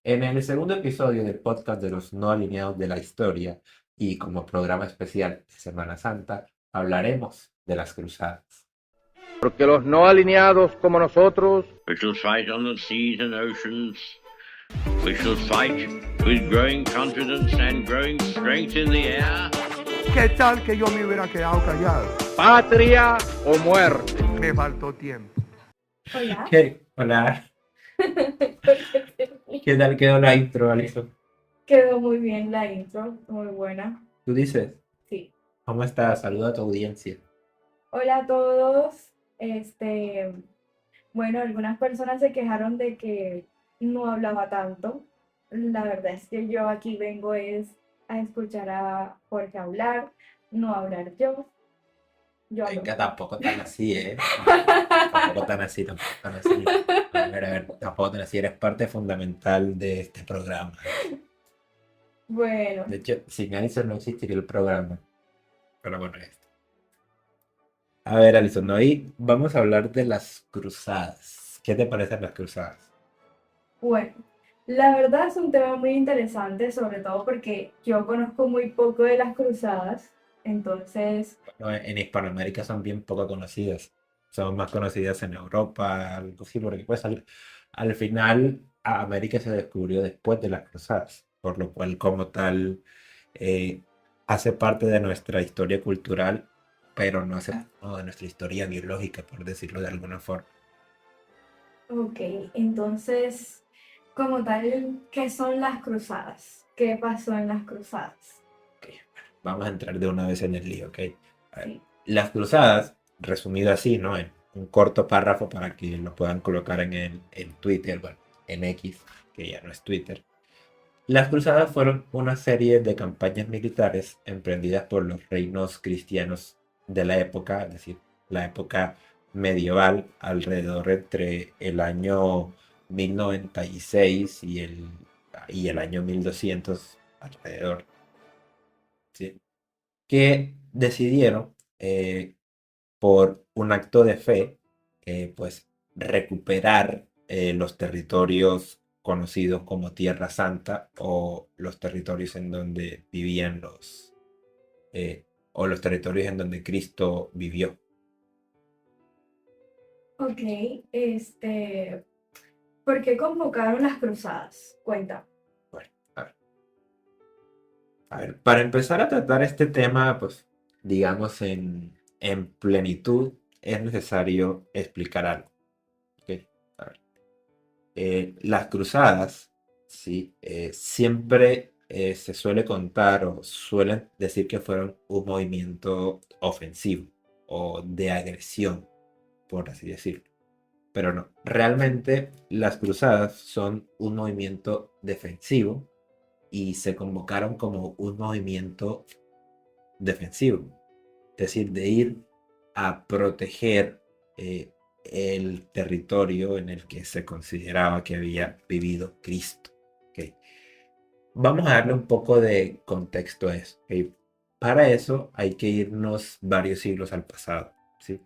En el segundo episodio del podcast de los no alineados de la historia y como programa especial de Semana Santa, hablaremos de las cruzadas. Porque los no alineados como nosotros We shall fight on the seas and oceans. We shall fight with growing confidence and growing strength in the air. ¿Qué tal que yo me hubiera quedado callado? patria o muerte. Me faltó tiempo. Hola. Hola, ¿qué tal quedó la intro, Alison? Quedó muy bien la intro, muy buena. Tú dices, Sí. ¿cómo estás? Saluda a tu audiencia. Hola a todos. Bueno, algunas personas se quejaron de que no hablaba tanto. La verdad es que yo aquí vengo es a escuchar a Jorge hablar, no a hablar yo. Yo hablo. Venga, tampoco tan así, ¿eh? Tampoco tan así, tampoco tan así. A ver, tampoco tan así. Eres parte fundamental de este programa. Bueno, De hecho, sin Alison no existiría el programa. Pero bueno, esto. A ver, Alison, hoy vamos a hablar de las cruzadas. ¿Qué te parecen las cruzadas? bueno. La verdad es un tema muy interesante, sobre todo porque yo conozco muy poco de las cruzadas. Entonces, Bueno, en Hispanoamérica son bien poco conocidas. Son más conocidas en Europa, algo así, porque pues al final a América se descubrió después de las cruzadas, por lo cual como tal eh, hace parte de nuestra historia cultural, pero no hace parte de nuestra historia biológica, por decirlo de alguna forma. ok, entonces, como tal, ¿qué son las cruzadas? ¿Qué pasó en las cruzadas? Ok, bueno, vamos a entrar de una vez en el lío, ¿ok? A ver, Sí, las cruzadas, resumido así, ¿no? En un corto párrafo para que lo puedan colocar en Twitter, bueno, en X, que ya no es Twitter. Las cruzadas fueron una serie de campañas militares emprendidas por los reinos cristianos de la época, es decir, la época medieval, alrededor entre el año 1096 y el año 1200 alrededor, ¿sí? Que decidieron, por un acto de fe, pues recuperar los territorios conocidos como Tierra Santa o los territorios en donde vivían eh, o los territorios en donde Cristo vivió. ok, ¿por qué convocaron las cruzadas? Cuenta. Bueno, a ver, para empezar a tratar este tema, pues digamos en plenitud, es necesario explicar algo. ¿Ok? A ver. Las cruzadas, ¿sí? Siempre se suele contar o suelen decir que fueron un movimiento ofensivo o de agresión, por así decirlo. Pero no, realmente las cruzadas son un movimiento defensivo y se convocaron como un movimiento defensivo, es decir, de ir a proteger el territorio en el que se consideraba que había vivido Cristo. ¿Ok? Vamos a darle un poco de contexto a eso. ¿Ok? Para eso hay que irnos varios siglos al pasado, ¿sí?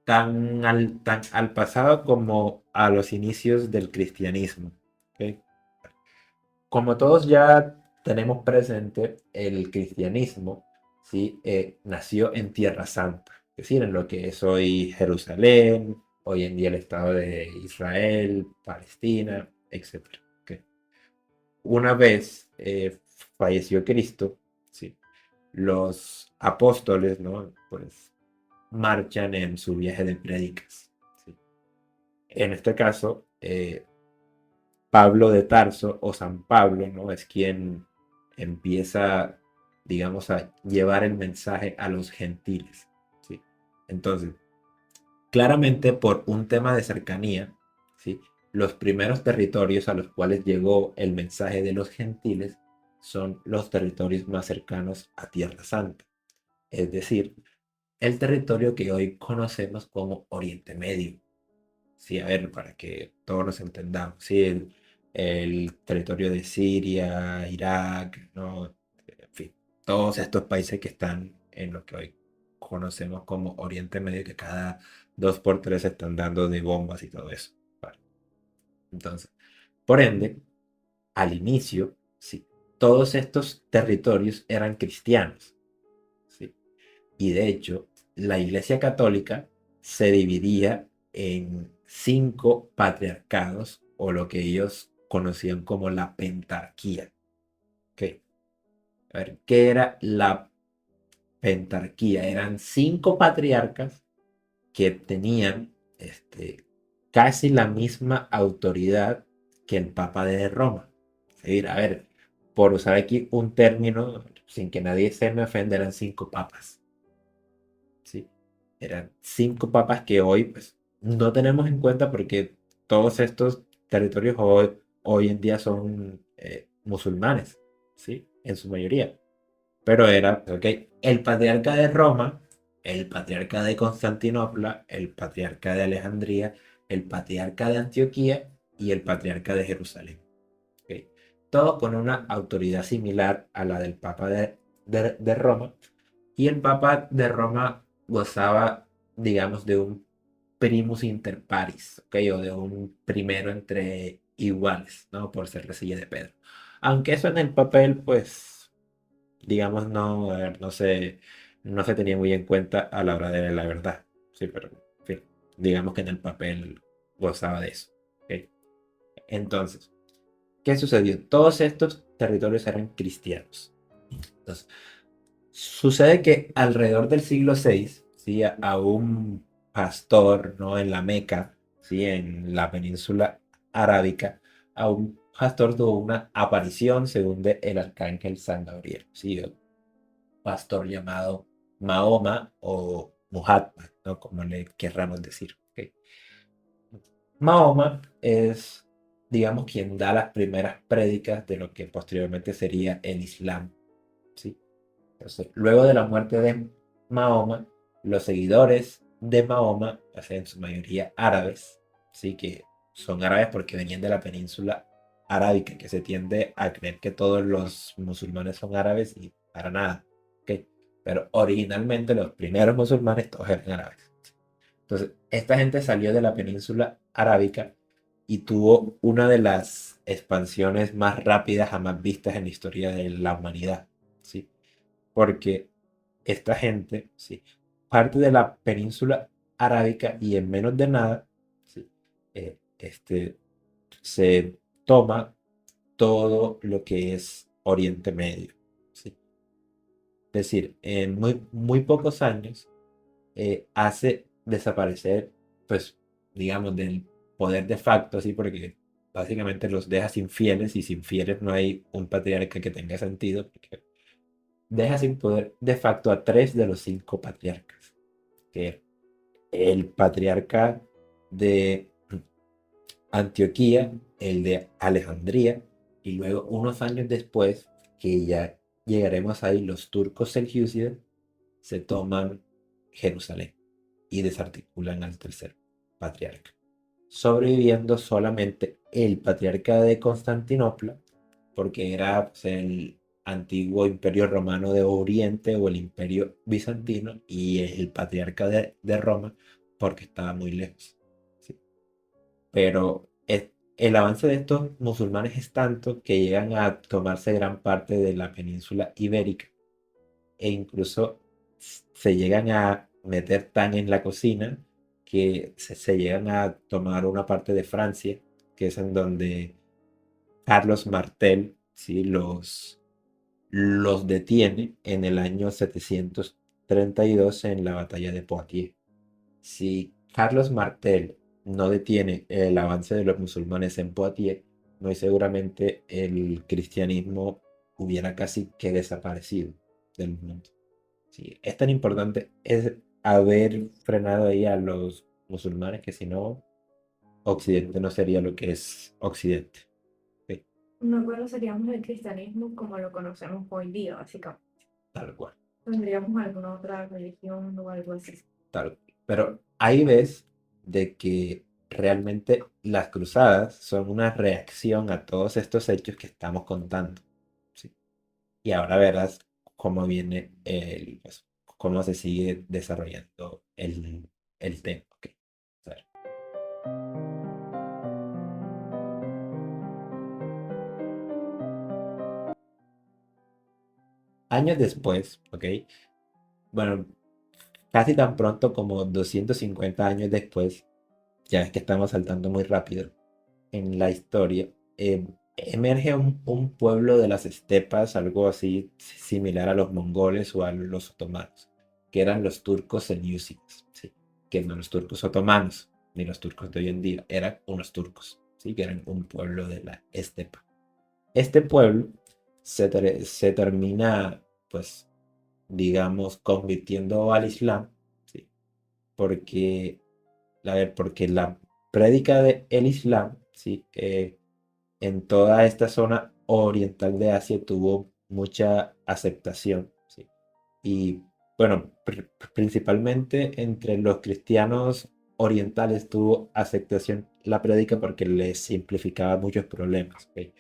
Tan al pasado como a los inicios del cristianismo. ¿Ok? Como todos ya tenemos presente, el cristianismo, ¿sí? Nació en Tierra Santa, es decir, en lo que es hoy Jerusalén, hoy en día el Estado de Israel, Palestina, etc. ¿Ok? Una vez falleció Cristo, ¿sí? Los apóstoles, ¿no? Pues marchan en su viaje de prédicas, ¿sí? En este caso, Pablo de Tarso o San Pablo, ¿no? Es quien empieza, digamos, a llevar el mensaje a los gentiles, ¿sí? Entonces, claramente por un tema de cercanía, ¿sí? Los primeros territorios a los cuales llegó el mensaje de los gentiles son los territorios más cercanos a Tierra Santa, es decir, el territorio que hoy conocemos como Oriente Medio. Sí, a ver, para que todos nos entendamos, sí, el territorio de Siria, Irak, ¿no? En fin, todos estos países que están en lo que hoy conocemos como Oriente Medio, que cada dos por tres están dando de bombas y todo eso. Vale. Entonces, por ende, al inicio, sí, todos estos territorios eran cristianos, ¿sí? Y de hecho, la Iglesia Católica se dividía en 5 patriarcados, o lo que ellos conocían como la pentarquía. ¿Ok? A ver, ¿qué era la pentarquía? Eran 5 patriarcas que tenían casi la misma autoridad que el Papa de Roma. Es decir, a ver, por usar aquí un término, sin que nadie se me ofenda, eran 5 papas. ¿Sí? Eran 5 papas que hoy pues, no tenemos en cuenta porque todos estos territorios hoy en día son musulmanes, ¿sí? En su mayoría. Pero era, ok, el patriarca de Roma, el patriarca de Constantinopla, el patriarca de Alejandría, el patriarca de Antioquía y el patriarca de Jerusalén. Ok. Todos con una autoridad similar a la del Papa de Roma. Y el Papa de Roma gozaba, digamos, de un primus inter pares, ¿ok? O de un primero entre iguales, ¿no? Por ser la silla de Pedro. Aunque eso en el papel, pues digamos, no, a ver, no se tenía muy en cuenta a la hora de la verdad. Sí, pero, en fin, digamos que en el papel gozaba de eso. ¿Ok? Entonces, ¿qué sucedió? Todos estos territorios eran cristianos. Entonces, sucede que alrededor del siglo VI, ¿sí? a un pastor, ¿no? En la Meca, ¿sí? En la península arábica, a un pastor tuvo una aparición según el arcángel San Gabriel, ¿sí? Pastor llamado Mahoma o Muhammad, ¿no? Como le querramos decir. ¿Ok? Mahoma es, digamos, quien da las primeras prédicas de lo que posteriormente sería el Islam, ¿sí? Entonces, luego de la muerte de Mahoma, los seguidores de Mahoma, o sea, en su mayoría árabes, ¿sí? Que son árabes porque venían de la península arábica, que se tiende a creer que todos los musulmanes son árabes y para nada. ¿Ok? Pero originalmente los primeros musulmanes todos eran árabes. Entonces, esta gente salió de la península arábica y tuvo una de las expansiones más rápidas jamás vistas en la historia de la humanidad, ¿sí? Porque esta gente, ¿sí? Parte de la península arábica y en menos de nada, ¿sí? Se toma todo lo que es Oriente Medio, ¿sí? Es decir, en muy, muy pocos años hace desaparecer, pues, digamos, del poder de facto, ¿sí? Porque básicamente los deja sin fieles y sin fieles no hay un patriarca que tenga sentido, porque deja sin poder de facto a 3 de los 5 patriarcas, que era el patriarca de Antioquía, el de Alejandría, y luego unos años después, que ya llegaremos ahí, los turcos seleucidas se toman Jerusalén y desarticulan al tercer patriarca, sobreviviendo solamente el patriarca de Constantinopla, porque era pues, el antiguo imperio romano de Oriente o el imperio bizantino, y el patriarca de Roma, porque estaba muy lejos, ¿sí? Pero el avance de estos musulmanes es tanto que llegan a tomarse gran parte de la península ibérica e incluso se llegan a meter tan en la cocina que se llegan a tomar una parte de Francia, que es en donde Carlos Martel, ¿sí? los detiene en el año 732 en la batalla de Poitiers. Si Carlos Martel no detiene el avance de los musulmanes en Poitiers, muy seguramente el cristianismo hubiera casi que desaparecido del mundo. Sí, es tan importante es haber frenado ahí a los musulmanes que si no, Occidente no sería lo que es Occidente. Sí, No conoceríamos el cristianismo como lo conocemos hoy día, básicamente. tal cual, Tendríamos alguna otra religión o algo así. tal cual. Pero ahí ves de que realmente las cruzadas son una reacción a todos estos hechos que estamos contando. ¿Sí? Y ahora verás cómo viene pues, cómo se sigue desarrollando el tema. Ok, a ver. Años después, ¿ok? Bueno, casi tan pronto como 250 años después, ya es que estamos saltando muy rápido en la historia, emerge un pueblo de las estepas, algo así similar a los mongoles o a los otomanos, que eran los turcos selyúcidas, ¿sí? Que no los turcos otomanos, ni los turcos de hoy en día, eran unos turcos, ¿sí? Que eran un pueblo de la estepa. Este pueblo se termina, pues, digamos, convirtiendo al Islam, ¿sí? Porque, porque la prédica del Islam, ¿sí? En toda esta zona oriental de Asia tuvo mucha aceptación, ¿sí? Y bueno, principalmente entre los cristianos orientales tuvo aceptación la prédica porque les simplificaba muchos problemas, ¿ok?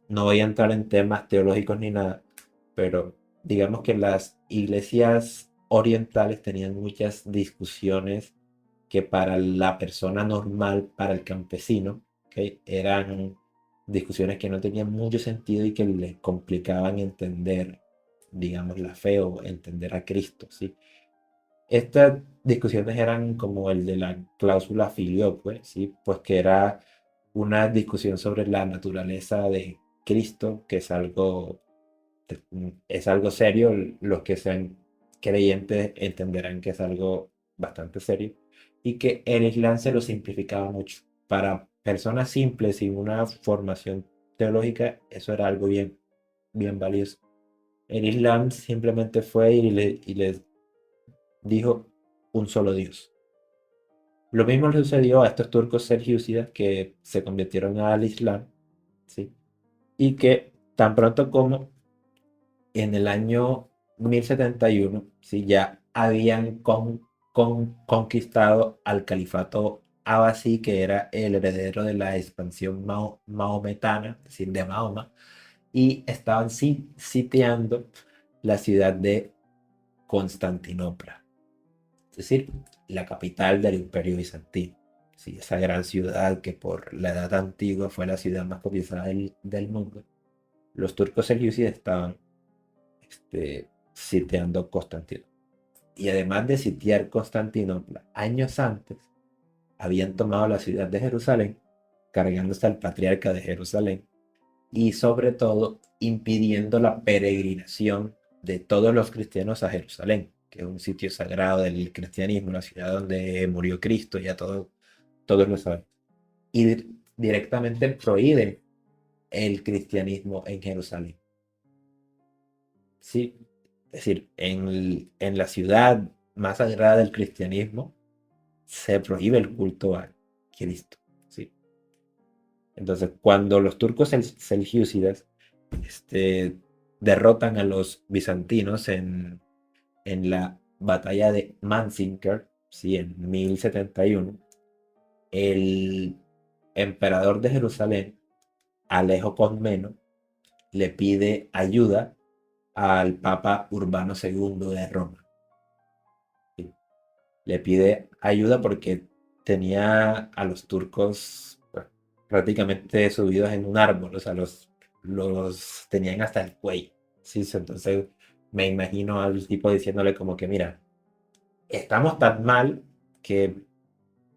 No voy a entrar en temas teológicos ni nada, pero digamos que las iglesias orientales tenían muchas discusiones que para la persona normal, para el campesino, ¿ok? Eran discusiones que no tenían mucho sentido y que le complicaban entender, digamos, la fe o entender a Cristo, ¿sí? Estas discusiones eran como el de la cláusula filioque, ¿sí? Pues que era una discusión sobre la naturaleza de Cristo, que es algo serio. Los que sean creyentes entenderán que es algo bastante serio y que el Islam se lo simplificaba mucho. Para personas simples sin una formación teológica, eso era algo bien, bien valioso. El Islam simplemente fue y les dijo un solo Dios. Lo mismo le sucedió a estos turcos seljúcidas que se convirtieron al Islam, ¿sí? Y que tan pronto como en el año 1071, ¿sí? Ya habían conquistado al califato abasí, que era el heredero de la expansión maometana, es decir, de Mahoma, y estaban sitiando la ciudad de Constantinopla, es decir, la capital del Imperio Bizantino. Sí, esa gran ciudad que por la edad antigua fue la ciudad más cotizada del mundo. Los turcos selyúcidas estaban sitiando Constantinopla. Y además de sitiar Constantinopla, años antes habían tomado la ciudad de Jerusalén, cargándose al patriarca de Jerusalén y sobre todo impidiendo la peregrinación de todos los cristianos a Jerusalén, que es un sitio sagrado del cristianismo, la ciudad donde murió Cristo, ya todos lo saben. Y directamente prohíben el cristianismo en Jerusalén. Sí, es decir, en la ciudad más sagrada del cristianismo se prohíbe el culto a Cristo, ¿sí? Entonces, cuando los turcos seljúcidas derrotan a los bizantinos en la batalla de Manzikert, ¿sí? En 1071, el emperador de Jerusalén, Alejo Comneno, le pide ayuda al Papa Urbano II de Roma. ¿Sí? Le pide ayuda porque tenía a los turcos prácticamente subidos en un árbol, o sea, los tenían hasta el cuello. ¿Sí? Entonces me imagino al tipo diciéndole como que, mira, estamos tan mal que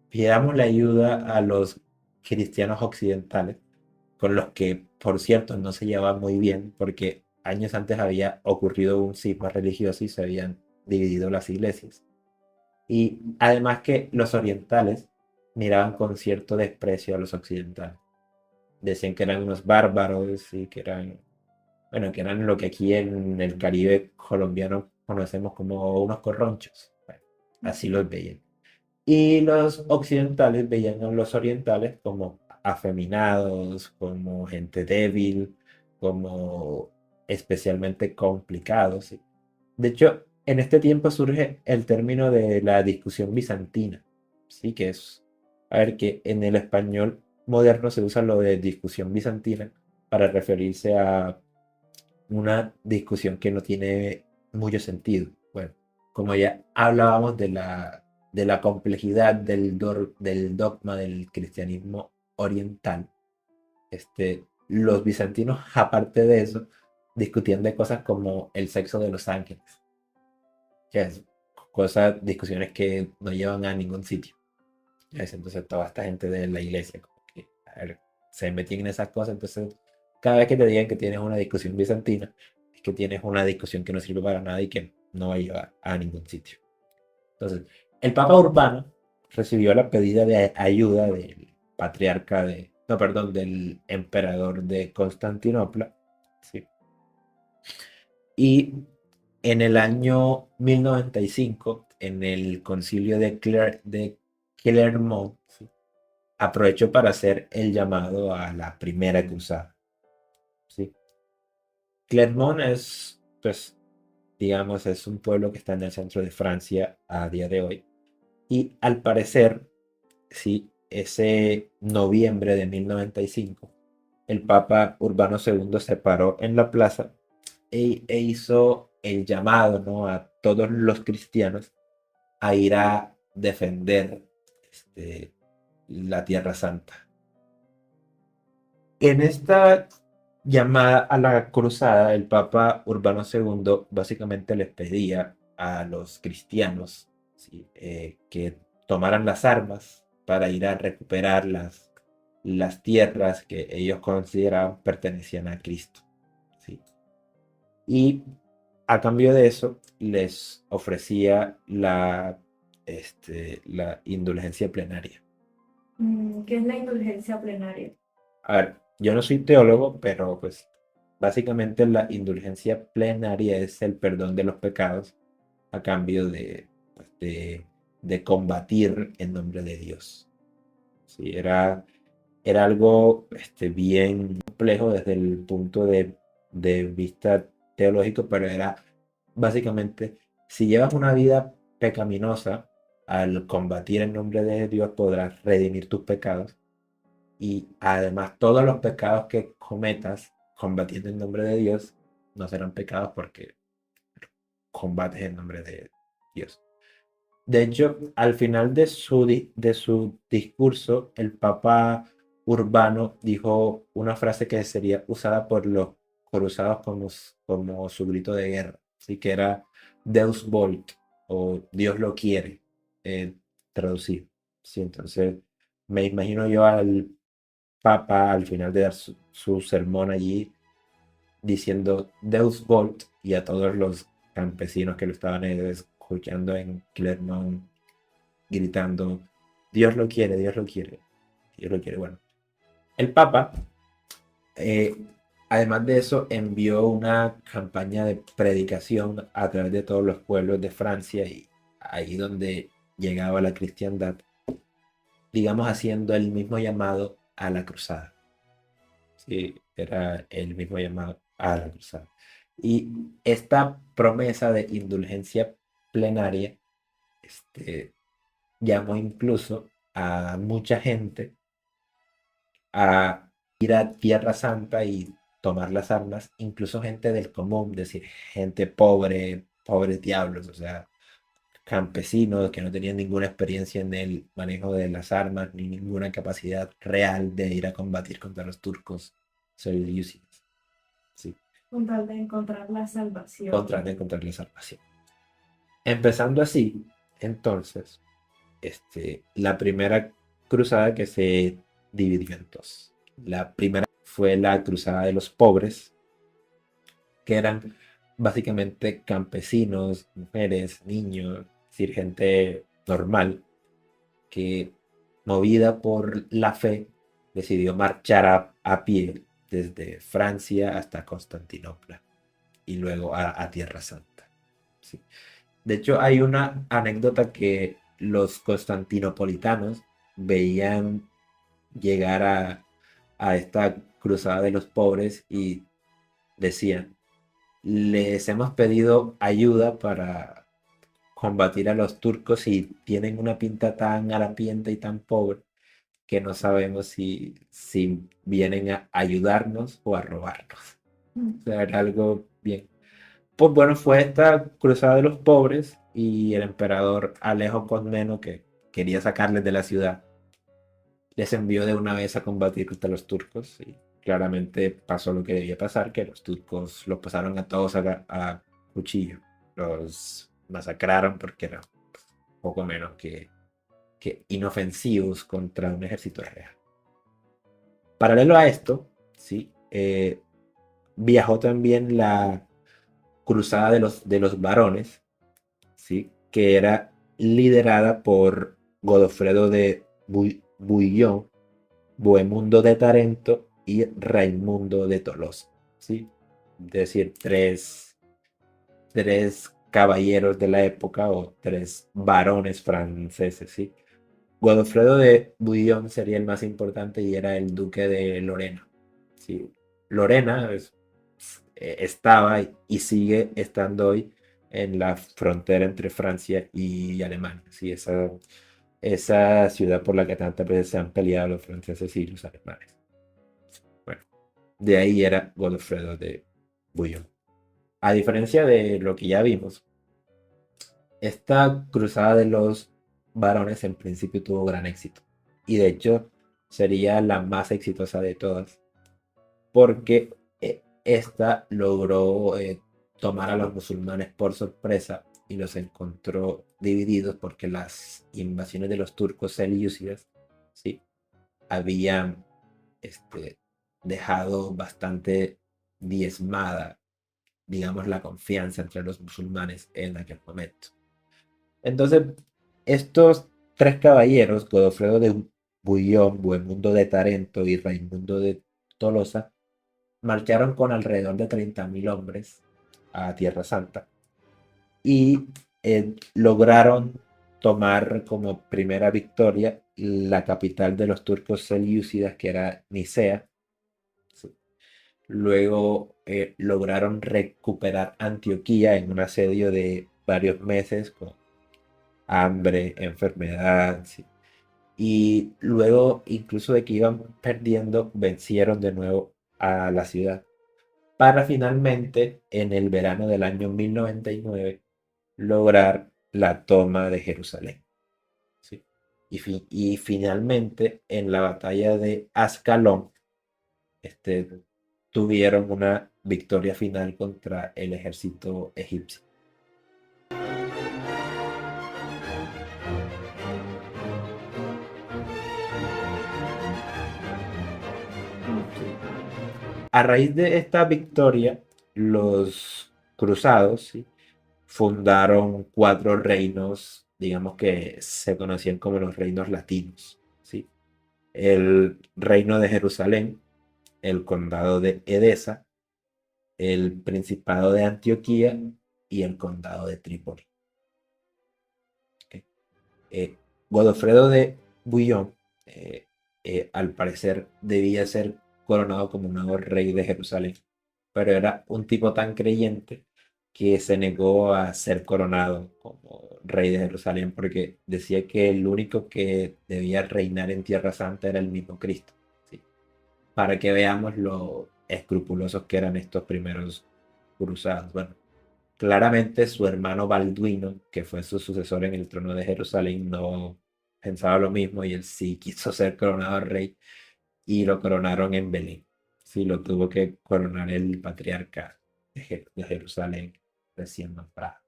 pidamos la ayuda a los cristianos occidentales, con los que, por cierto, no se llevaban muy bien, porque años antes había ocurrido un cisma religioso y se habían dividido las iglesias. Y además que los orientales miraban con cierto desprecio a los occidentales. Decían que eran unos bárbaros y que eran, bueno, que eran lo que aquí en el Caribe colombiano conocemos como unos corronchos. Bueno, así los veían. Y los occidentales veían a los orientales como afeminados, como gente débil, como especialmente complicados, ¿sí? De hecho, en este tiempo surge el término de la discusión bizantina, ¿sí? Que es, a ver, que en el español moderno se usa lo de discusión bizantina para referirse a una discusión que no tiene mucho sentido. Bueno, como ya hablábamos de la complejidad del dogma del cristianismo oriental, los bizantinos, aparte de eso, discutían de cosas como el sexo de los ángeles, que es discusiones que no llevan a ningún sitio. Entonces toda esta gente de la iglesia como que, a ver, se metían en esas cosas. Entonces cada vez que te digan que tienes una discusión bizantina, es que tienes una discusión que no sirve para nada y que no va a llevar a ningún sitio. Entonces, el Papa Urbano recibió la pedida de ayuda del patriarca no, perdón, del emperador de Constantinopla, ¿sí? Y en el año 1095, en el concilio de Clermont, ¿sí?, aprovechó para hacer el llamado a la primera cruzada, ¿sí? Clermont es, pues, digamos, es un pueblo que está en el centro de Francia a día de hoy. Y al parecer, sí, ese noviembre de 1095, el Papa Urbano II se paró en la plaza e hizo el llamado, ¿no?, a todos los cristianos a ir a defender la Tierra Santa. En esta llamada a la cruzada, el Papa Urbano II básicamente les pedía a los cristianos, ¿sí?, que tomaran las armas para ir a recuperar las tierras que ellos consideraban pertenecían a Cristo, ¿sí? Y a cambio de eso les ofrecía la indulgencia plenaria. ¿Qué es la indulgencia plenaria? A ver, yo no soy teólogo, pero pues básicamente la indulgencia plenaria es el perdón de los pecados a cambio pues, de combatir en nombre de Dios. Sí, era algo bien complejo desde el punto de vista teológico, pero era básicamente, si llevas una vida pecaminosa, al combatir en nombre de Dios podrás redimir tus pecados. Y además todos los pecados que cometas combatiendo en nombre de Dios no serán pecados porque combates en nombre de Dios. De hecho, al final de su discurso, el Papa Urbano dijo una frase que sería usada por los cruzados como su grito de guerra, así que era Deus vult, o Dios lo quiere, traducido. Sí, entonces me imagino yo al Papa al final de dar su sermón allí diciendo Deus vult, y a todos los campesinos que lo estaban escuchando en Clermont gritando Dios lo quiere, Dios lo quiere, Dios lo quiere. Bueno, el Papa además de eso envió una campaña de predicación a través de todos los pueblos de Francia, y ahí donde llegaba la cristiandad, digamos, haciendo el mismo llamado a la cruzada. Sí, era el mismo llamado a la cruzada. Y esta promesa de indulgencia plenaria llamó incluso a mucha gente a ir a Tierra Santa y tomar las armas, incluso gente del común, es decir, gente pobre, pobres diablos, o sea, campesinos que no tenían ninguna experiencia en el manejo de las armas ni ninguna capacidad real de ir a combatir contra los turcos selyúcidas. Sí. Con tal de encontrar la salvación. Con tal de encontrar la salvación. Empezando así, entonces, la primera cruzada que se dividió en dos. La primera fue la cruzada de los pobres, que eran básicamente campesinos, mujeres, niños, es decir, gente normal, que movida por la fe decidió marchar a pie desde Francia hasta Constantinopla y luego a Tierra Santa. Sí. De hecho, hay una anécdota que los constantinopolitanos veían llegar a esta cruzada de los pobres y decían: les hemos pedido ayuda para combatir a los turcos y tienen una pinta tan harapienta y tan pobre que no sabemos si vienen a ayudarnos o a robarnos. O sea, era algo bien. Pues bueno, fue esta cruzada de los pobres, y el emperador Alejo Comneno, que quería sacarles de la ciudad, les envió de una vez a combatir contra los turcos, y claramente pasó lo que debía pasar, que los turcos los pasaron a todos a cuchillo. Los masacraron porque eran poco menos que inofensivos contra un ejército real. Paralelo a esto, ¿sí? Viajó también la Cruzada de los Varones, ¿sí? Que era liderada por Godofredo de Bouillon, Bohemundo de Tarento y Raimundo de Tolosa, ¿sí? Es decir, tres caballeros de la época o tres varones franceses, ¿sí? Godofredo de Bouillon sería el más importante y era el duque de Lorena, ¿sí? Lorena estaba y sigue estando hoy en la frontera entre Francia y Alemania, ¿sí? Esa ciudad por la que tantas veces se han peleado los franceses y los alemanes. Bueno, de ahí era Godofredo de Bouillon. A diferencia de lo que ya vimos, esta cruzada de los varones en principio tuvo gran éxito. Y de hecho sería la más exitosa de todas. Porque esta logró tomar a los musulmanes por sorpresa y los encontró divididos porque las invasiones de los turcos selyúcidas, ¿sí? Habían dejado bastante diezmada, digamos, la confianza entre los musulmanes en aquel momento. Entonces, estos tres caballeros, Godofredo de Bouillon, Bohemundo de Tarento y Raimundo de Tolosa, marcharon con alrededor de 30.000 hombres a Tierra Santa y lograron tomar como primera victoria la capital de los turcos selyúcidas, que era Nicea. Luego lograron recuperar Antioquía en un asedio de varios meses con hambre, enfermedad, ¿sí? Y luego, incluso de que iban perdiendo, vencieron de nuevo a la ciudad para finalmente, en el verano del año 1099, lograr la toma de Jerusalén, ¿sí? Y finalmente, en la batalla de Ascalón, tuvieron una victoria final contra el ejército egipcio. A raíz de esta victoria, los cruzados, ¿sí?, fundaron 4 reinos, digamos que se conocían como los reinos latinos, ¿sí? El reino de Jerusalén, el condado de Edesa, el principado de Antioquía y el condado de Trípoli. ¿Okay? Godofredo de Bouillon, al parecer, debía ser coronado como nuevo rey de Jerusalén, pero era un tipo tan creyente que se negó a ser coronado como rey de Jerusalén porque decía que el único que debía reinar en Tierra Santa era el mismo Cristo, ¿sí? Para que veamos lo escrupulosos que eran estos primeros cruzados. Bueno, claramente su hermano Balduino, que fue su sucesor en el trono de Jerusalén, no pensaba lo mismo y él sí quiso ser coronado rey y lo coronaron en Belén. Sí, lo tuvo que coronar el patriarca de Jerusalén recién nombrado.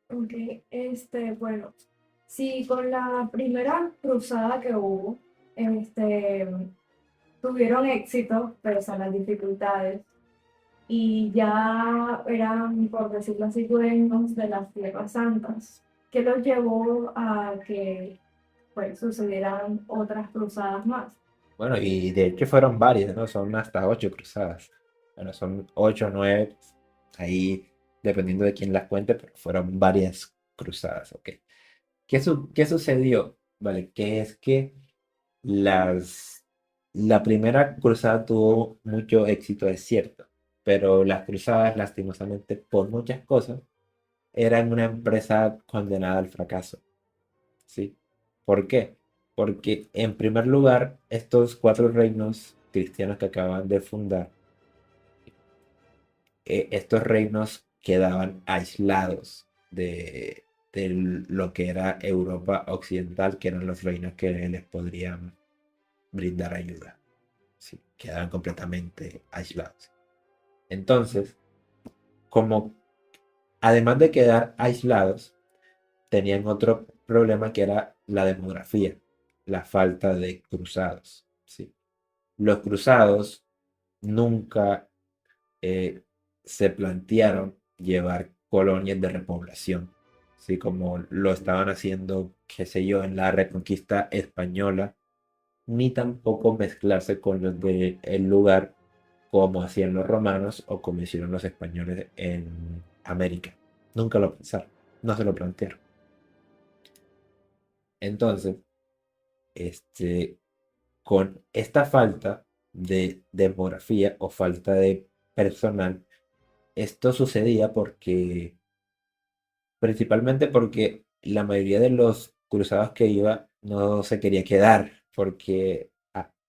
Ok, bueno, sí, con la primera cruzada que hubo, tuvieron éxito, pero son las dificultades. Y ya eran, por decirlo así, dueños de las tierras santas, que los llevó a que pues, sucedieran otras cruzadas más. Bueno, y de hecho fueron varias, ¿no? Son hasta 8 cruzadas. Bueno, son 8 o 9, ahí dependiendo de quién las cuente, pero fueron varias cruzadas, ¿ok? ¿Qué sucedió? Vale, que es que la primera cruzada tuvo mucho éxito, es cierto, pero las cruzadas, lastimosamente, por muchas cosas, eran una empresa condenada al fracaso, ¿sí? ¿Por qué? Porque, en primer lugar, estos 4 reinos cristianos que acaban de fundar, estos reinos quedaban aislados de lo que era Europa occidental, que eran los reinos que les podrían brindar ayuda. ¿sí? Quedaban completamente aislados. Entonces, como además de quedar aislados, tenían otro problema que era la demografía, la falta de cruzados, ¿sí? Los cruzados nunca se plantearon llevar colonias de repoblación, ¿sí? Como lo estaban haciendo, qué sé yo, en la Reconquista española, ni tampoco mezclarse con los del lugar como hacían los romanos o como hicieron los españoles en América. Nunca lo pensaron, no se lo plantearon. Entonces, este, con esta falta de demografía o falta de personal, esto sucedía principalmente porque la mayoría de los cruzados que iba no se quería quedar, porque,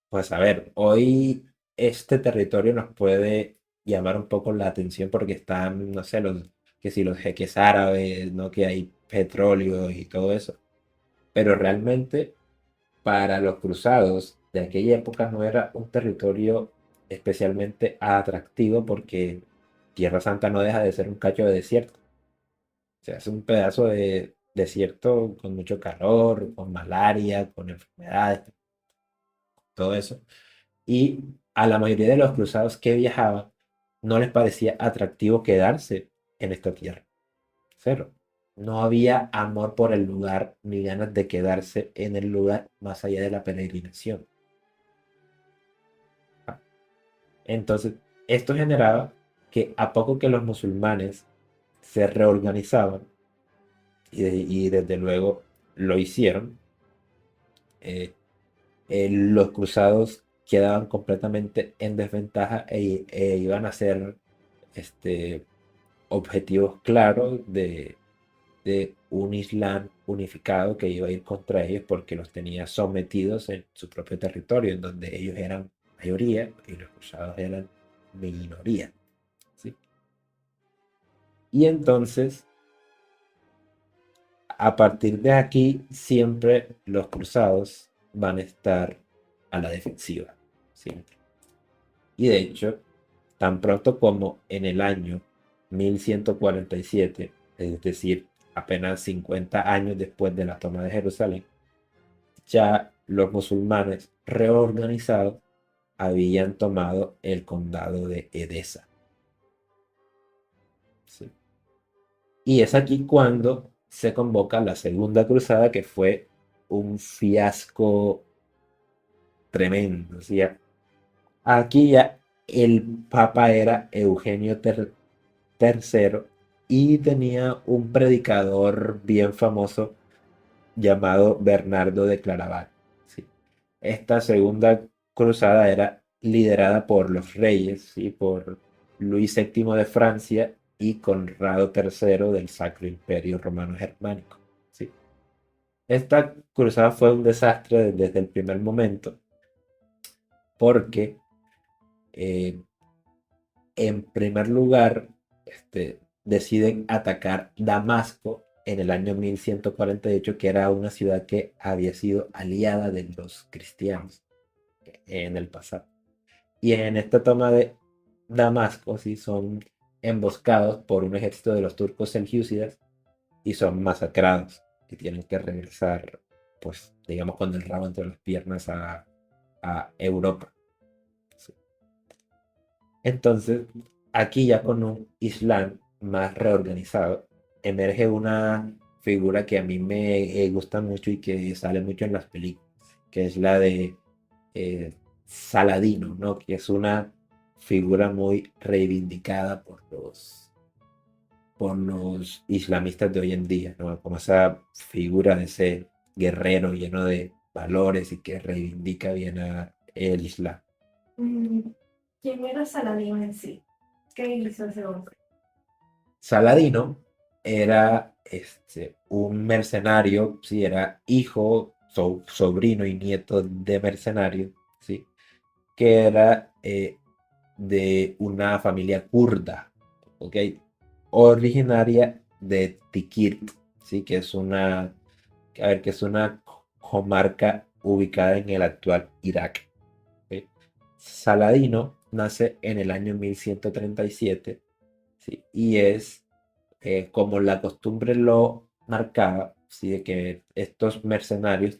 pues a ver, hoy este territorio nos puede llamar un poco la atención porque están, no sé, que si los jeques árabes, ¿no? Que hay petróleo y todo eso. Pero realmente para los cruzados de aquella época no era un territorio especialmente atractivo porque Tierra Santa no deja de ser un cacho de desierto. O sea, es un pedazo de desierto con mucho calor, con malaria, con enfermedades, todo eso. Y a la mayoría de los cruzados que viajaban no les parecía atractivo quedarse en esta tierra. Cero. No había amor por el lugar ni ganas de quedarse en el lugar más allá de la peregrinación. Entonces, esto generaba que a poco que los musulmanes se reorganizaban, y desde luego lo hicieron, eh, los cruzados quedaban completamente en desventaja e iban a ser este, objetivos claros de un Islam unificado que iba a ir contra ellos porque los tenía sometidos en su propio territorio, en donde ellos eran mayoría y los cruzados eran minoría, ¿sí? Y entonces, a partir de aquí, siempre los cruzados van a estar a la defensiva, siempre. Y de hecho, tan pronto como en el año 1147, es decir, apenas 50 años después de la toma de Jerusalén, ya los musulmanes reorganizados habían tomado el condado de Edesa. ¿Sí? Y es aquí cuando se convoca la Segunda Cruzada, que fue un fiasco tremendo. O sea, aquí ya el papa era Eugenio III y tenía un predicador bien famoso llamado Bernardo de Claraval. ¿Sí? Esta segunda cruzada era liderada por los reyes, ¿sí? Por Luis VII de Francia y Conrado III del Sacro Imperio Romano Germánico. ¿Sí? Esta cruzada fue un desastre desde el primer momento porque, en primer lugar, deciden atacar Damasco en el año 1148, que era una ciudad que había sido aliada de los cristianos en el pasado. Y en esta toma de Damasco, sí, son emboscados por un ejército de los turcos seljúcidas y son masacrados y tienen que regresar, pues, digamos, con el rabo entre las piernas a Europa. Sí. Entonces, aquí ya con un Islam más reorganizado, emerge una figura que a mí me gusta mucho y que sale mucho en las películas, que es la de Saladino, ¿no? Que es una figura muy reivindicada por los islamistas de hoy en día, ¿no? Como esa figura de ese guerrero lleno de valores y que reivindica bien el Islam. ¿Quién era Saladino en sí? ¿Qué hizo ese hombre? Saladino era un mercenario, sí, era hijo, sobrino y nieto de mercenario, sí, que era de una familia kurda, ¿ok? Originaria de Tikrit, sí, que es una comarca ubicada en el actual Irak, ¿ok? Saladino nace en el año 1137, ¿sí? Y es como la costumbre lo marcaba, ¿sí? De que estos mercenarios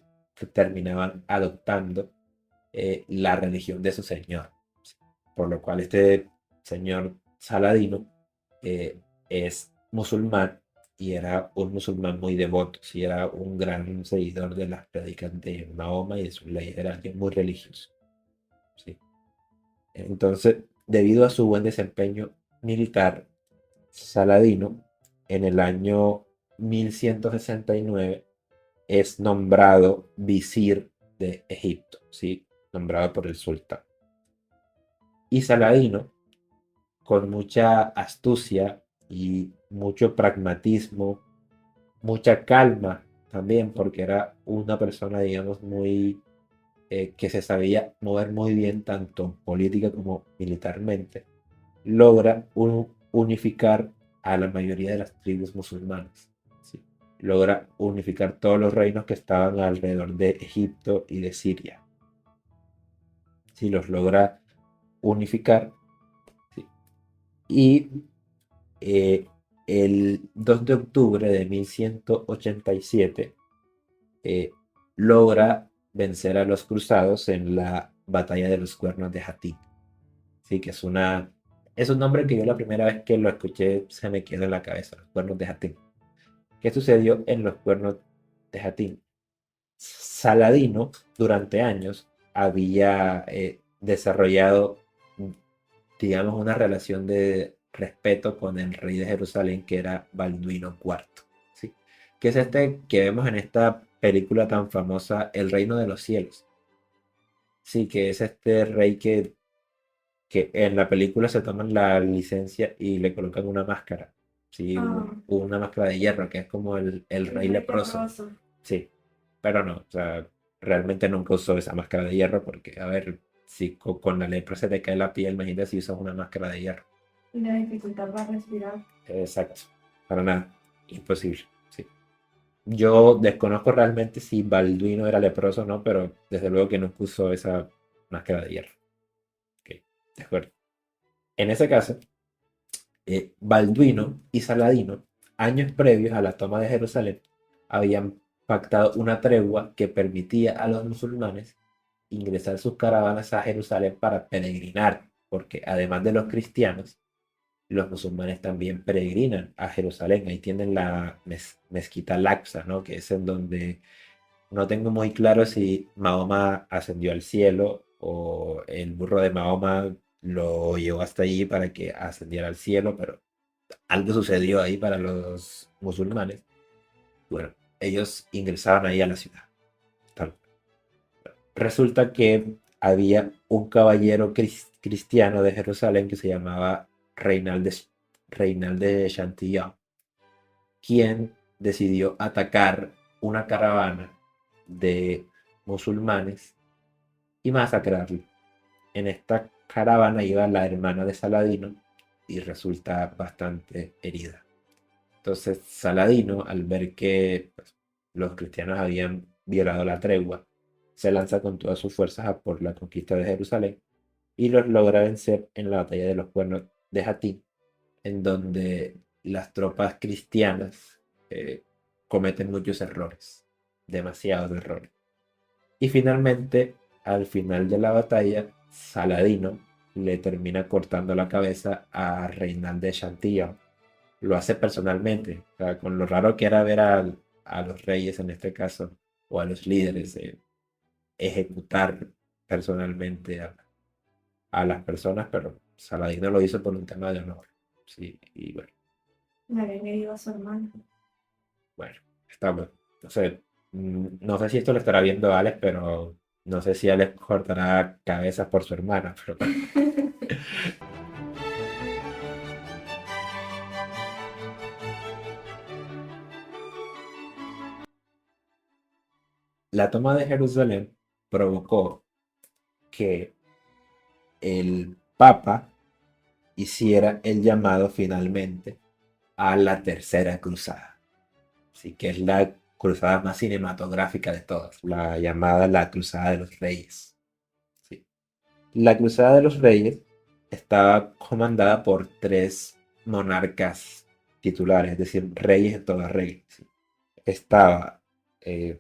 terminaban adoptando la religión de su señor, ¿sí? Por lo cual este señor Saladino es musulmán y era un musulmán muy devoto, sí, era un gran seguidor de las prédicas de Mahoma y de sus leyes, era alguien muy religioso, ¿sí? Entonces, debido a su buen desempeño militar, Saladino en el año 1169 es nombrado visir de Egipto, ¿sí? Nombrado por el sultán. Y Saladino, con mucha astucia y mucho pragmatismo, mucha calma también, porque era una persona, digamos, muy que se sabía mover muy bien tanto política como militarmente, logra unificar a la mayoría de las tribus musulmanas, ¿sí? Logra unificar todos los reinos que estaban alrededor de Egipto y de Siria. Sí, los logra unificar, ¿sí? Y eh, el 2 de octubre de 1187 logra vencer a los cruzados en la batalla de los Cuernos de Jatín. Sí, que es un nombre que yo la primera vez que lo escuché se me quedó en la cabeza, los Cuernos de Jatín. ¿Qué sucedió en los Cuernos de Jatín? Saladino durante años había desarrollado, digamos, una relación de respeto con el rey de Jerusalén que era Balduino IV, ¿sí? Que es este que vemos en esta película tan famosa, El Reino de los Cielos. Sí, que es este rey que en la película se toman la licencia y le colocan una máscara, ¿sí? Una máscara de hierro, que es como el rey leproso. Sí, pero no, o sea, realmente nunca usó esa máscara de hierro porque, a ver, si con la lepra se te cae la piel, imagínate si usas una máscara de hierro. Y la dificultad para respirar. Exacto, para nada, imposible, sí. Yo desconozco realmente si Balduino era leproso o no, pero desde luego que nunca usó esa máscara de hierro. Ok, de acuerdo. En ese caso, Balduino y Saladino, años previos a la toma de Jerusalén, habían pactado una tregua que permitía a los musulmanes ingresar sus caravanas a Jerusalén para peregrinar, porque además de los cristianos, los musulmanes también peregrinan a Jerusalén. Ahí tienen la mezquita Al-Aqsa, ¿no? Que es en donde no tengo muy claro si Mahoma ascendió al cielo o el burro de Mahoma lo llevó hasta allí para que ascendiera al cielo, pero algo sucedió ahí para los musulmanes. Bueno, ellos ingresaban ahí a la ciudad. Tal. Resulta que había un caballero cristiano de Jerusalén que se llamaba Reinald de Chantilly, quien decidió atacar una caravana de musulmanes y masacrarlo. En esta caravana iba la hermana de Saladino y resulta bastante herida. Entonces Saladino, al ver que pues, los cristianos habían violado la tregua, se lanza con todas sus fuerzas a por la conquista de Jerusalén y los logra vencer en la batalla de los Cuernos de Jatín, en donde las tropas cristianas cometen muchos errores, demasiados errores. Y finalmente, al final de la batalla, Saladino le termina cortando la cabeza a Reinald de Chantilly. Lo hace personalmente, o sea, con lo raro que era ver a los reyes en este caso, o a los líderes, ejecutar personalmente a las personas, pero Saladino lo hizo por un tema de honor. Sí, y bueno, Le habían herido a su hermano. bueno, está bueno. Entonces, no sé si esto lo estará viendo Alex, pero no sé si Alex cortará cabezas por su hermana, pero la toma de Jerusalén provocó que el Papa hiciera el llamado finalmente a la Tercera Cruzada. Así que es la cruzada más cinematográfica de todas, la llamada la Cruzada de los Reyes. Sí. La Cruzada de los Reyes estaba comandada por tres monarcas titulares, es decir, reyes en toda regla. ¿Sí? Estaba eh,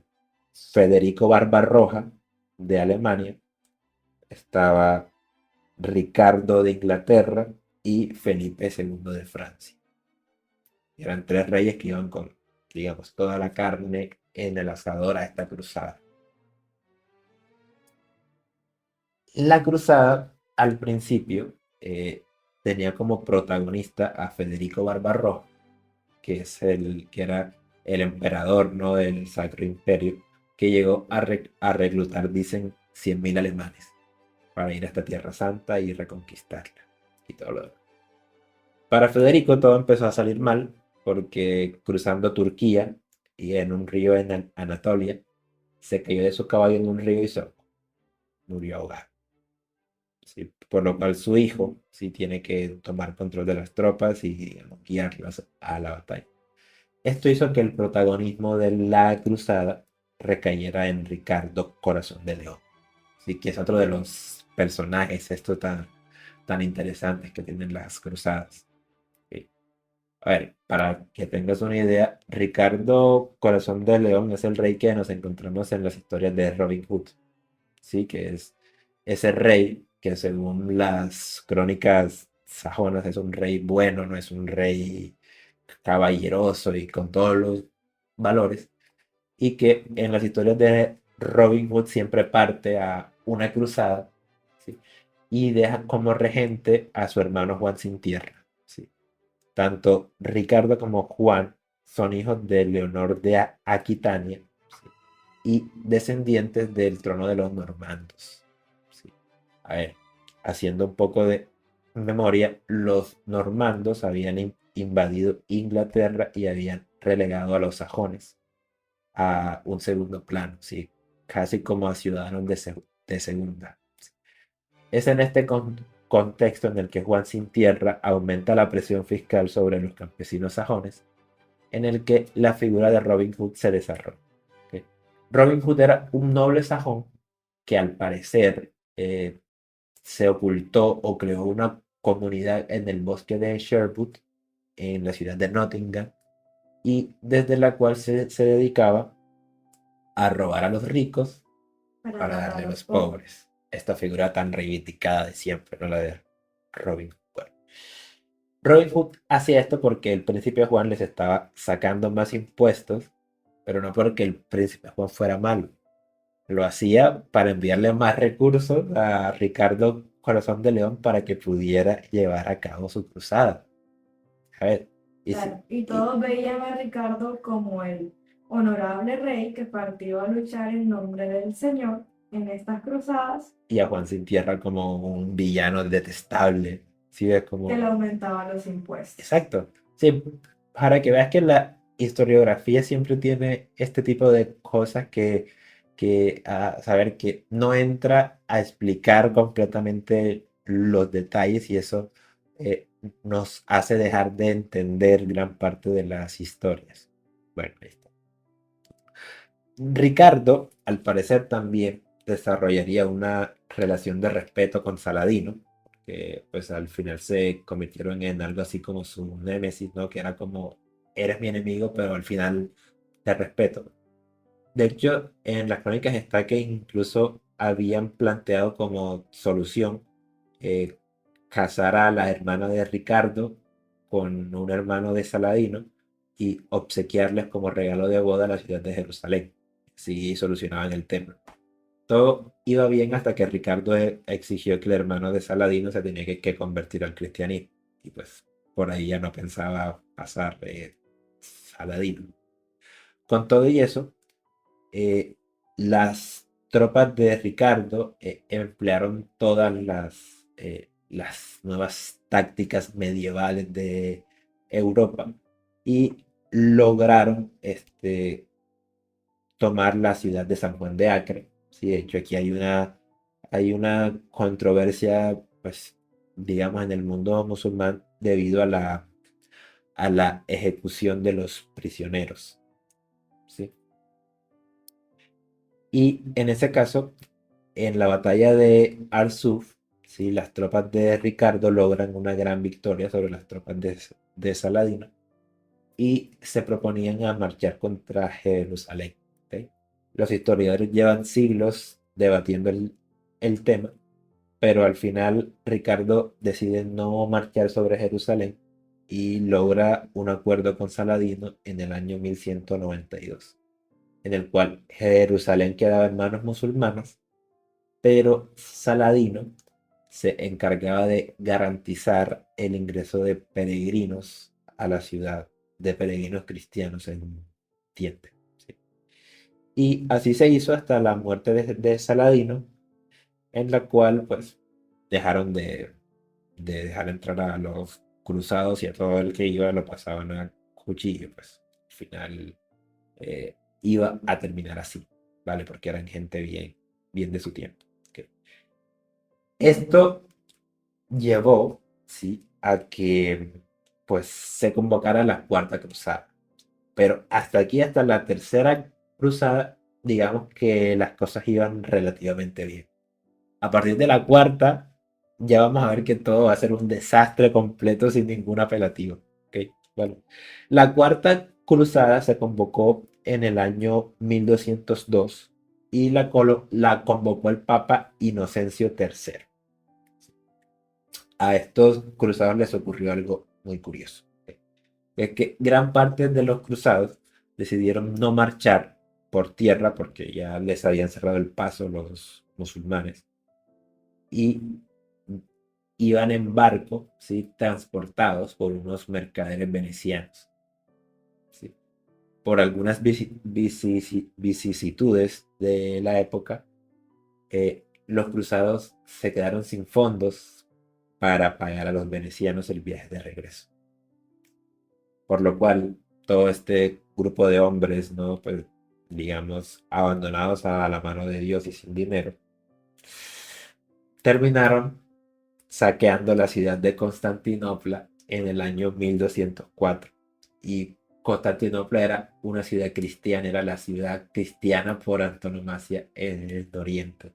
Federico Barbarroja de Alemania, estaba Ricardo de Inglaterra y Felipe II de Francia. Eran tres reyes que iban con, digamos, toda la carne en el asador a esta cruzada. La cruzada, al principio, tenía como protagonista a Federico Barbarroja, que era el emperador, ¿no?, del Sacro Imperio, que llegó a reclutar, dicen, 100.000 alemanes para ir a esta Tierra Santa y reconquistarla y todo lo demás. Para Federico todo empezó a salir mal porque cruzando Turquía y en un río en Anatolia, se cayó de su caballo en un río y se murió ahogado. ¿Sí? Por lo cual su hijo sí tiene que tomar control de las tropas y, digamos, guiarlas a la batalla. Esto hizo que el protagonismo de la cruzada recayera en Ricardo Corazón de León. Sí, que es otro de los personajes tan interesantes que tienen las cruzadas. Sí. A ver, para que tengas una idea, Ricardo Corazón de León es el rey que nos encontramos en las historias de Robin Hood. Sí, que es ese rey que según las crónicas sajonas es un rey bueno, no es un rey caballeroso y con todos los valores, y que en las historias de Robin Hood siempre parte a una cruzada, ¿sí? Y deja como regente a su hermano Juan sin tierra. ¿Sí? Tanto Ricardo como Juan son hijos de Leonor de Aquitania, ¿sí? Y descendientes del trono de los normandos. ¿Sí? A ver, haciendo un poco de memoria, los normandos habían invadido Inglaterra y habían relegado a los sajones a un segundo plano, ¿sí? Casi como a ciudadanos de segunda. Es en este contexto en el que Juan sin tierra aumenta la presión fiscal sobre los campesinos sajones, en el que la figura de Robin Hood se desarrolla. ¿Okay? Robin Hood era un noble sajón que al parecer se ocultó o creó una comunidad en el bosque de Sherwood, en la ciudad de Nottingham, y desde la cual se dedicaba a robar a los ricos para darle a los pobres. Esta figura tan reivindicada de siempre, ¿no? La de Robin Hood. Bueno, Robin Hood hacía esto porque el príncipe Juan les estaba sacando más impuestos, pero no porque el príncipe Juan fuera malo. Lo hacía para enviarle más recursos a Ricardo Corazón de León para que pudiera llevar a cabo su cruzada. A ver, Claro, y todos veían a Ricardo como el honorable rey que partió a luchar en nombre del Señor en estas cruzadas, y a Juan sin tierra como un villano detestable. ¿Sí ves? Como... que le aumentaban los impuestos. Exacto. Sí, para que veas que la historiografía siempre tiene este tipo de cosas que a saber que no entra a explicar completamente los detalles y eso nos hace dejar de entender gran parte de las historias. Bueno, ahí está. Ricardo, al parecer, también desarrollaría una relación de respeto con Saladino, que pues al final se convirtieron en algo así como su némesis, ¿no? Que era como, eres mi enemigo, pero al final te respeto. De hecho, en las crónicas está que incluso habían planteado como solución eh, casar a la hermana de Ricardo con un hermano de Saladino y obsequiarles como regalo de boda la ciudad de Jerusalén. Así solucionaban el tema. Todo iba bien hasta que Ricardo exigió que el hermano de Saladino se tenía que convertir al cristianismo. Y pues por ahí ya no pensaba pasar Saladino. Con todo y eso, las tropas de Ricardo emplearon todas las nuevas tácticas medievales de Europa y lograron tomar la ciudad de San Juan de Acre. Sí, de hecho, aquí hay una controversia, pues, digamos, en el mundo musulmán debido a la ejecución de los prisioneros. ¿Sí? Y en ese caso, en la batalla de Al-Suf, ¿sí? Las tropas de Ricardo logran una gran victoria sobre las tropas de Saladino y se proponían a marchar contra Jerusalén. ¿Ok? Los historiadores llevan siglos debatiendo el tema, pero al final Ricardo decide no marchar sobre Jerusalén y logra un acuerdo con Saladino en el año 1192, en el cual Jerusalén quedaba en manos musulmanas, pero Saladino se encargaba de garantizar el ingreso de peregrinos a la ciudad, de peregrinos cristianos en entiende, ¿sí? Y así se hizo hasta la muerte de Saladino, en la cual pues dejaron de dejar entrar a los cruzados y a todo el que iba lo pasaban a cuchillo, pues al final iba a terminar así, ¿vale? Porque eran gente bien de su tiempo. Ok. Esto llevó, ¿sí? A que pues se convocara la Cuarta Cruzada. Pero hasta aquí, hasta la Tercera Cruzada, digamos que las cosas iban relativamente bien. A partir de la cuarta, ya vamos a ver que todo va a ser un desastre completo sin ningún apelativo. ¿Ok? Bueno, la Cuarta Cruzada se convocó en el año 1202 y la convocó el Papa Inocencio III. A estos cruzados les ocurrió algo muy curioso. ¿Ok? Es que gran parte de los cruzados decidieron no marchar por tierra porque ya les habían cerrado el paso los musulmanes y iban en barco, ¿sí? Transportados por unos mercaderes venecianos, ¿sí? Por algunas vicisitudes de la época, los cruzados se quedaron sin fondos para pagar a los venecianos el viaje de regreso. Por lo cual, todo este grupo de hombres, ¿no? Pues, digamos, abandonados a la mano de Dios y sin dinero, terminaron saqueando la ciudad de Constantinopla en el año 1204. Y Constantinopla era una ciudad cristiana, era la ciudad cristiana por antonomasia en el Oriente.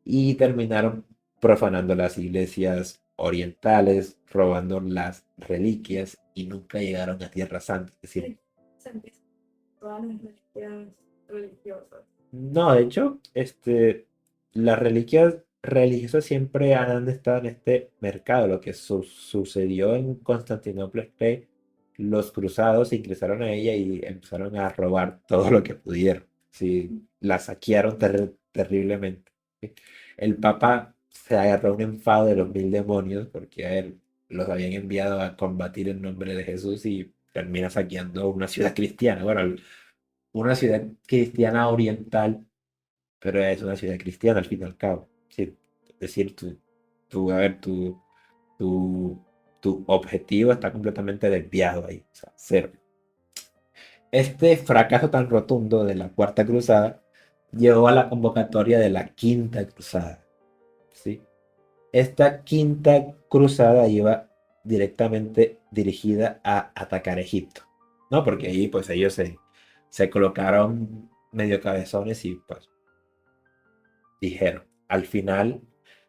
Y terminaron profanando las iglesias orientales, robando las reliquias y nunca llegaron a Tierra Santa. Es decir, Se empiezan todas las religiones religiosas. no, de hecho, las reliquias religiosas siempre han estado en este mercado. Lo que sucedió en Constantinopla es que los cruzados ingresaron a ella y empezaron a robar todo lo que pudieron. Sí, la saquearon terriblemente. ¿Sí? El Papa se agarró un enfado de los mil demonios porque a él los habían enviado a combatir en nombre de Jesús y termina saqueando una ciudad cristiana. Bueno, una ciudad cristiana oriental, pero es una ciudad cristiana al fin y al cabo. Sí, es decir, a ver, tu, tu objetivo está completamente desviado ahí, o sea, cero. Este fracaso tan rotundo de la Cuarta Cruzada llevó a la convocatoria de la Quinta Cruzada. ¿Sí? Esta Quinta Cruzada iba directamente dirigida a atacar Egipto, ¿no? Porque ahí pues ellos se colocaron medio cabezones y pues dijeron, al final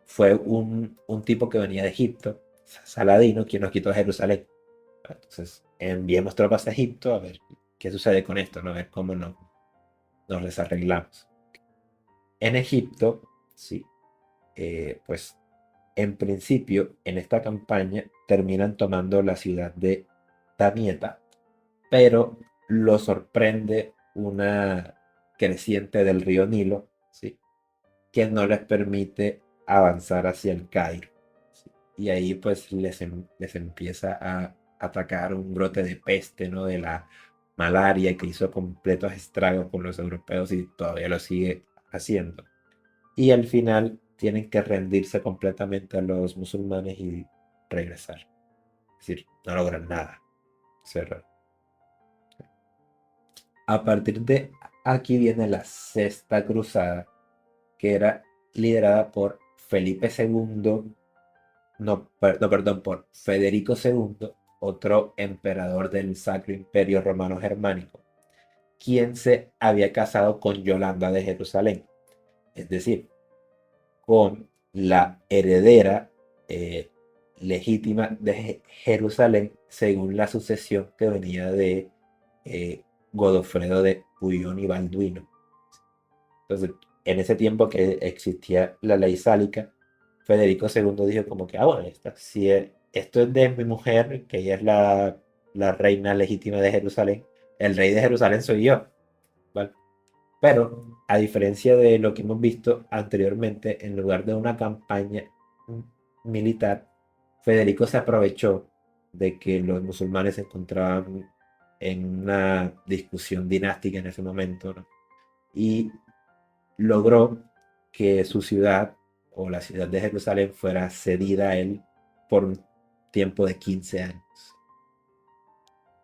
fue un tipo que venía de Egipto, Saladino, quien nos quitó Jerusalén. Entonces enviemos tropas a Egipto a ver qué sucede con esto, ¿no? A ver cómo nos les arreglamos. En Egipto, sí, pues en principio en esta campaña terminan tomando la ciudad de Damieta, pero lo sorprende una creciente del río Nilo, ¿sí? Que no les permite avanzar hacia el Cairo, ¿sí? Y ahí pues les empieza a atacar un brote de peste, ¿no? De la malaria que hizo completos estragos con los europeos y todavía lo sigue haciendo. Y al final tienen que rendirse completamente a los musulmanes y regresar. Es decir, no logran nada. Cerrar. A partir de aquí viene la Sexta Cruzada, que era liderada por Felipe II, no, perdón, por Federico II, otro emperador del Sacro Imperio Romano Germánico, quien se había casado con Yolanda de Jerusalén, es decir, con la heredera legítima de Jerusalén según la sucesión que venía de Godofredo de Bouillon y Balduino. Entonces, en ese tiempo que existía la ley sálica, Federico II dijo como que, bueno, esto es de mi mujer, que ella es la reina legítima de Jerusalén, el rey de Jerusalén soy yo, ¿vale? Pero, a diferencia de lo que hemos visto anteriormente, en lugar de una campaña militar, Federico se aprovechó de que los musulmanes se encontraban en una discusión dinástica en ese momento, ¿no? Y logró que su ciudad o la ciudad de Jerusalén fuera cedida a él por un tiempo de 15 años.